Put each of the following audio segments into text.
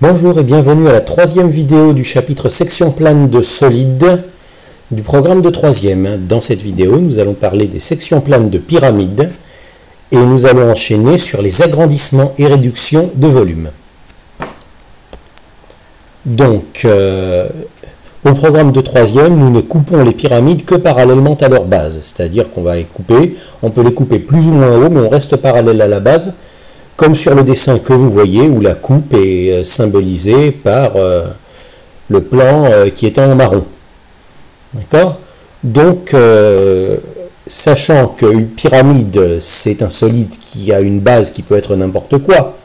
Bonjour et bienvenue à la troisième vidéo du chapitre section plane de solides du programme de troisième. Dans cette vidéo, nous allons parler des sections planes de pyramides et nous allons enchaîner sur les agrandissements et réductions de volume. Donc, au programme de troisième, nous ne coupons les pyramides que parallèlement à leur base, c'est-à-dire qu'on va les couper, on peut les couper plus ou moins haut, mais on reste parallèle à la base, comme sur le dessin que vous voyez, où la coupe est symbolisée par le plan qui est en marron. D'accord? Donc, sachant qu'une pyramide, c'est un solide qui a une base qui peut être n'importe quoi,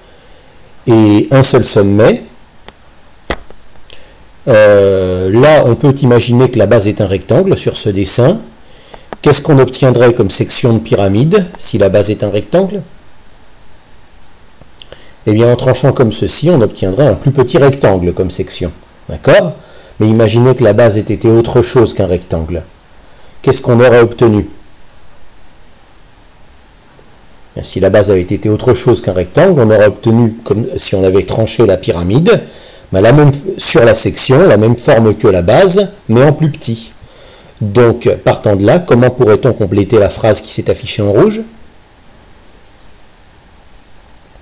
et un seul sommet, là, on peut imaginer que la base est un rectangle sur ce dessin. Qu'est-ce qu'on obtiendrait comme section de pyramide si la base est un rectangle? Eh bien, en tranchant comme ceci, on obtiendrait un plus petit rectangle comme section. D'accord? Mais imaginez que la base ait été autre chose qu'un rectangle. Qu'est-ce qu'on aurait obtenu? Si la base avait été autre chose qu'un rectangle, on aurait obtenu, comme si on avait tranché la pyramide, sur la section, la même forme que la base, mais en plus petit. Donc, partant de là, comment pourrait-on compléter la phrase qui s'est affichée en rouge?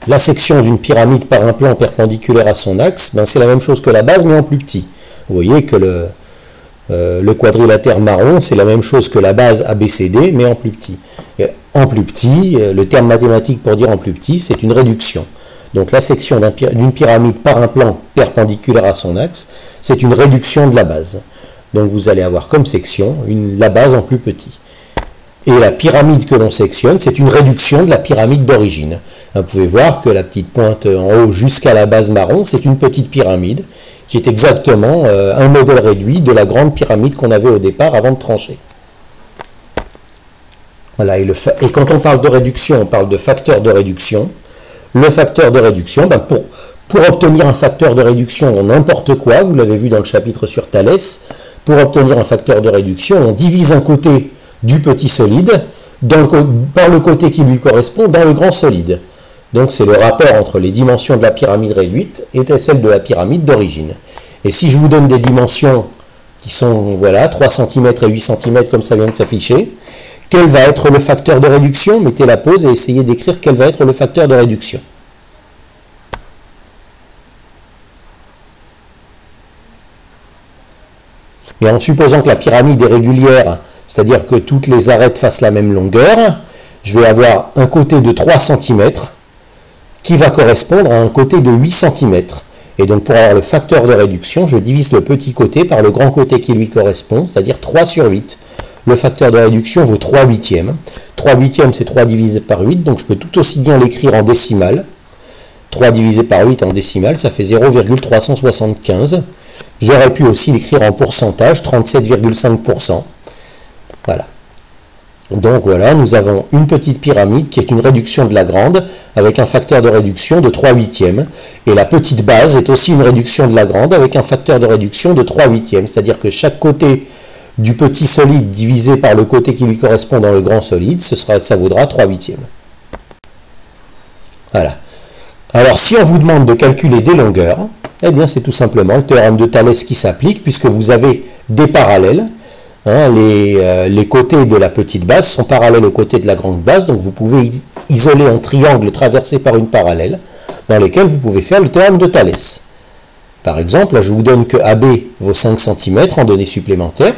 La section d'une pyramide par un plan perpendiculaire à son axe, c'est la même chose que la base, mais en plus petit. Vous voyez que le quadrilatère marron, c'est la même chose que la base ABCD, mais en plus petit. Et en plus petit, le terme mathématique pour dire en plus petit, c'est une réduction. Donc la section d'une pyramide par un plan perpendiculaire à son axe, c'est une réduction de la base. Donc vous allez avoir comme section la base en plus petit. Et la pyramide que l'on sectionne, c'est une réduction de la pyramide d'origine. Vous pouvez voir que la petite pointe en haut jusqu'à la base marron, c'est une petite pyramide qui est exactement un modèle réduit de la grande pyramide qu'on avait au départ avant de trancher. Voilà, et quand on parle de réduction, on parle de facteur de réduction. Le facteur de réduction, pour obtenir un facteur de réduction en n'importe quoi, vous l'avez vu dans le chapitre sur Thalès, pour obtenir un facteur de réduction, on divise un côté du petit solide par le côté qui lui correspond dans le grand solide. Donc c'est le rapport entre les dimensions de la pyramide réduite et celle de la pyramide d'origine. Et si je vous donne des dimensions qui sont, voilà, 3 cm et 8 cm comme ça vient de s'afficher, quel va être le facteur de réduction? Mettez la pause et essayez d'écrire quel va être le facteur de réduction. Et en supposant que la pyramide est régulière, c'est-à-dire que toutes les arêtes fassent la même longueur, je vais avoir un côté de 3 cm qui va correspondre à un côté de 8 cm. Et donc pour avoir le facteur de réduction, je divise le petit côté par le grand côté qui lui correspond, c'est-à-dire 3 sur 8. Le facteur de réduction vaut 3 huitièmes. 3 huitièmes, c'est 3 divisé par 8, donc je peux tout aussi bien l'écrire en décimale. 3 divisé par 8 en décimale, ça fait 0,375. J'aurais pu aussi l'écrire en pourcentage, 37,5%. Voilà. Donc voilà, nous avons une petite pyramide qui est une réduction de la grande, avec un facteur de réduction de 3 huitièmes. Et la petite base est aussi une réduction de la grande, avec un facteur de réduction de 3 huitièmes. C'est-à-dire que chaque côté du petit solide divisé par le côté qui lui correspond dans le grand solide, ça vaudra 3 huitièmes. Voilà. Alors si on vous demande de calculer des longueurs, eh bien c'est tout simplement le théorème de Thalès qui s'applique, puisque vous avez des parallèles. Les côtés de la petite base sont parallèles aux côtés de la grande base, donc vous pouvez isoler un triangle traversé par une parallèle, dans lequel vous pouvez faire le théorème de Thalès. Par exemple, là, je vous donne que AB vaut 5 cm en données supplémentaires,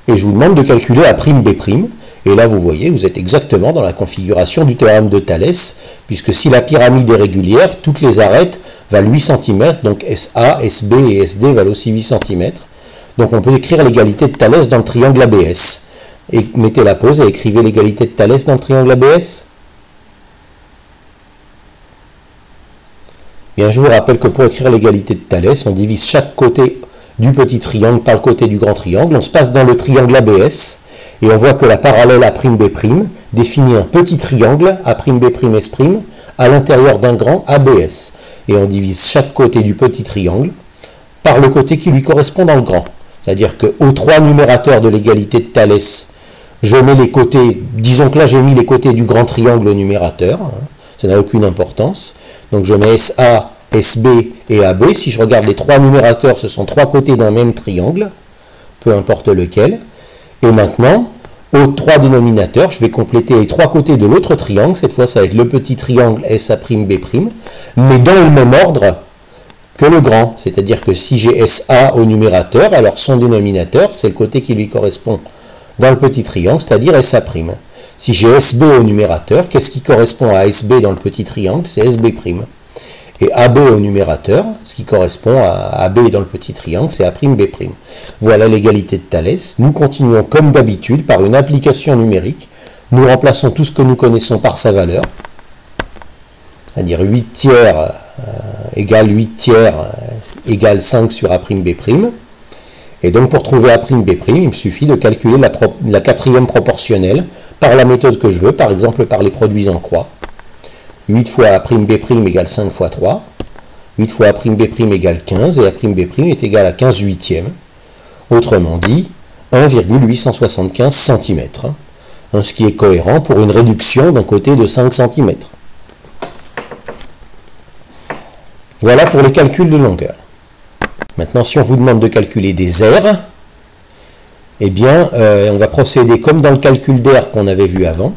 et je vous demande de calculer A'B', et là vous voyez, vous êtes exactement dans la configuration du théorème de Thalès, puisque si la pyramide est régulière, toutes les arêtes valent 8 cm, donc SA, SB et SD valent aussi 8 cm. Donc on peut écrire l'égalité de Thalès dans le triangle ABS. Et mettez la pause et écrivez l'égalité de Thalès dans le triangle ABS. Bien, je vous rappelle que pour écrire l'égalité de Thalès, on divise chaque côté du petit triangle par le côté du grand triangle. On se passe dans le triangle ABS et on voit que la parallèle A'B' définit un petit triangle A'B', S' à l'intérieur d'un grand ABS. Et on divise chaque côté du petit triangle par le côté qui lui correspond dans le grand. C'est-à-dire qu'aux 3 numérateurs de l'égalité de Thalès, je mets les côtés, disons que là j'ai mis les côtés du grand triangle au numérateur, ça n'a aucune importance. Donc je mets SA, SB et AB. Si je regarde les trois numérateurs, ce sont trois côtés d'un même triangle, peu importe lequel. Et maintenant, aux trois dénominateurs, je vais compléter les trois côtés de l'autre triangle. Cette fois, ça va être le petit triangle SA'B', mais dans le même ordre que le grand. C'est-à-dire que si j'ai SA au numérateur, alors son dénominateur, c'est le côté qui lui correspond dans le petit triangle, c'est-à-dire SA'. Si j'ai SB au numérateur, qu'est-ce qui correspond à SB dans le petit triangle? C'est SB'. Et AB au numérateur, ce qui correspond à AB dans le petit triangle, c'est A'B'. Voilà l'égalité de Thalès. Nous continuons comme d'habitude par une application numérique. Nous remplaçons tout ce que nous connaissons par sa valeur. C'est-à-dire 8 tiers égale 8 tiers égale 5 sur A'B'. Et donc pour trouver A'B', il me suffit de calculer la quatrième proportionnelle par la méthode que je veux, par exemple par les produits en croix. 8 fois A'B' égale 5 fois 3. 8 fois A'B' égale 15 et A'B' est égal à 15 huitièmes. Autrement dit, 1,875 cm. Ce qui est cohérent pour une réduction d'un côté de 5 cm. Voilà pour les calculs de longueur. Maintenant, si on vous demande de calculer des aires, eh bien, on va procéder comme dans le calcul d'air qu'on avait vu avant.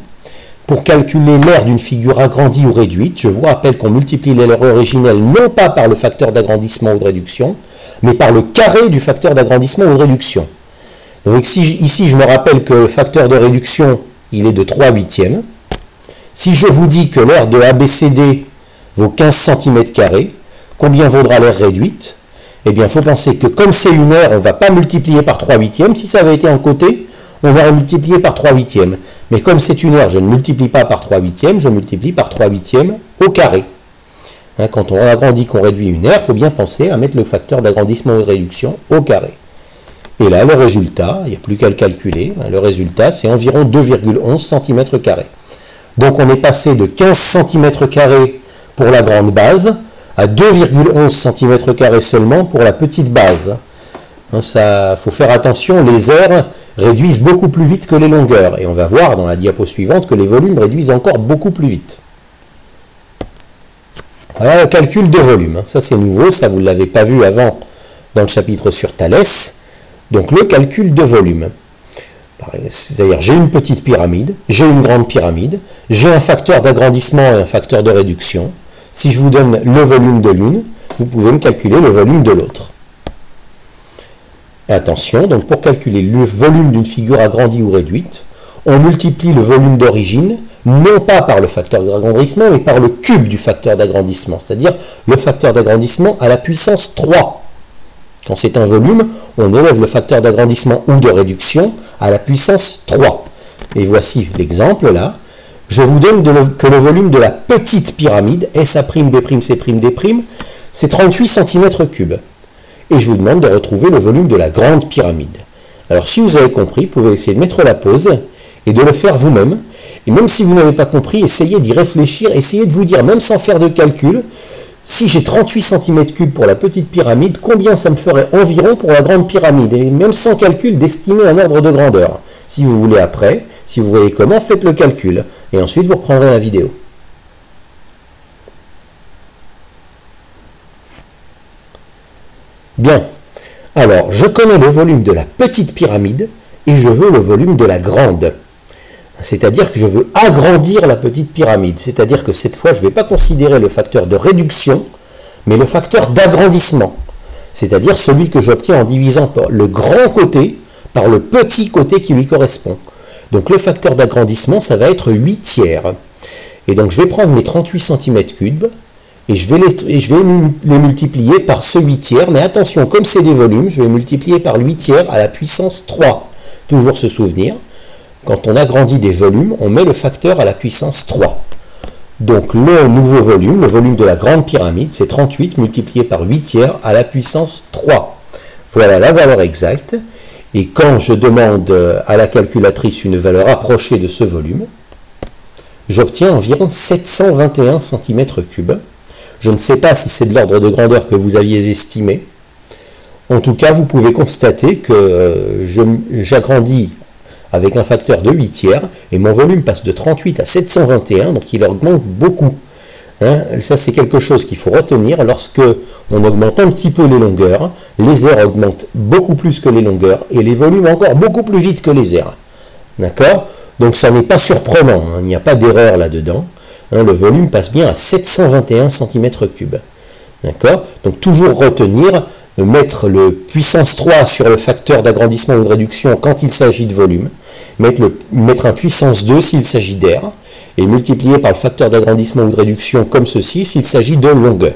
Pour calculer l'aire d'une figure agrandie ou réduite, je vous rappelle qu'on multiplie l'aire originelle non pas par le facteur d'agrandissement ou de réduction, mais par le carré du facteur d'agrandissement ou de réduction. Donc ici, je me rappelle que le facteur de réduction, il est de 3 huitièmes. Si je vous dis que l'aire de ABCD vaut 15 cm², combien vaudra l'aire réduite? Eh bien, il faut penser que comme c'est une aire, on ne va pas multiplier par 3 huitièmes. Si ça avait été un côté, on aurait multiplié par 3 huitièmes. Mais comme c'est une aire, je ne multiplie pas par 3 huitièmes, je multiplie par 3 huitièmes au carré. Quand on agrandit, qu'on réduit une aire, il faut bien penser à mettre le facteur d'agrandissement ou de réduction au carré. Et là, le résultat, il n'y a plus qu'à le calculer, le résultat, c'est environ 2,11 cm². Donc on est passé de 15 cm² pour la grande base à 2,11 cm² seulement pour la petite base. Ça, faut faire attention, les aires réduisent beaucoup plus vite que les longueurs. Et on va voir dans la diapo suivante que les volumes réduisent encore beaucoup plus vite. Voilà le calcul de volume. Ça c'est nouveau, ça vous ne l'avez pas vu avant dans le chapitre sur Thalès. Donc le calcul de volume. C'est-à-dire j'ai une petite pyramide, j'ai une grande pyramide, j'ai un facteur d'agrandissement et un facteur de réduction. Si je vous donne le volume de l'une, vous pouvez me calculer le volume de l'autre. Attention, donc pour calculer le volume d'une figure agrandie ou réduite, on multiplie le volume d'origine, non pas par le facteur d'agrandissement, mais par le cube du facteur d'agrandissement, c'est-à-dire le facteur d'agrandissement à la puissance 3. Quand c'est un volume, on élève le facteur d'agrandissement ou de réduction à la puissance 3. Et voici l'exemple là. Je vous donne que le volume de la petite pyramide, S'A'B', C'D', c'est 38 cm3. Et je vous demande de retrouver le volume de la grande pyramide. Alors si vous avez compris, vous pouvez essayer de mettre la pause et de le faire vous-même. Et même si vous n'avez pas compris, essayez d'y réfléchir, essayez de vous dire, même sans faire de calcul, si j'ai 38 cm3 pour la petite pyramide, combien ça me ferait environ pour la grande pyramide? Et même sans calcul, d'estimer un ordre de grandeur. Si vous voulez après, si vous voyez comment, faites le calcul. Et ensuite, vous reprendrez la vidéo. Bien. Alors, je connais le volume de la petite pyramide et je veux le volume de la grande. C'est-à-dire que je veux agrandir la petite pyramide. C'est-à-dire que cette fois, je ne vais pas considérer le facteur de réduction, mais le facteur d'agrandissement. C'est-à-dire celui que j'obtiens en divisant le grand côté par le petit côté qui lui correspond. Donc le facteur d'agrandissement, ça va être 8 tiers. Et donc je vais prendre mes 38 cm3 et je vais les multiplier par ce 8 tiers. Mais attention, comme c'est des volumes, je vais multiplier par 8 tiers à la puissance 3. Toujours se souvenir, quand on agrandit des volumes, on met le facteur à la puissance 3. Donc le nouveau volume, le volume de la grande pyramide, c'est 38 multiplié par 8 tiers à la puissance 3. Voilà la valeur exacte. Et quand je demande à la calculatrice une valeur approchée de ce volume, j'obtiens environ 721 cm3. Je ne sais pas si c'est de l'ordre de grandeur que vous aviez estimé. En tout cas, vous pouvez constater que j'agrandis avec un facteur de 8 tiers, et mon volume passe de 38 à 721, donc il augmente beaucoup. Hein, ça, c'est quelque chose qu'il faut retenir. Lorsque on augmente un petit peu les longueurs, les aires augmentent beaucoup plus que les longueurs et les volumes encore beaucoup plus vite que les aires. D'accord? Donc ça n'est pas surprenant, hein, il n'y a pas d'erreur là-dedans. Hein, le volume passe bien à 721 cm3. D'accord? Donc toujours retenir, mettre puissance 3 sur le facteur d'agrandissement ou de réduction quand il s'agit de volume, mettre un puissance 2 s'il s'agit d'air, et multiplier par le facteur d'agrandissement ou de réduction comme ceci s'il s'agit de longueur.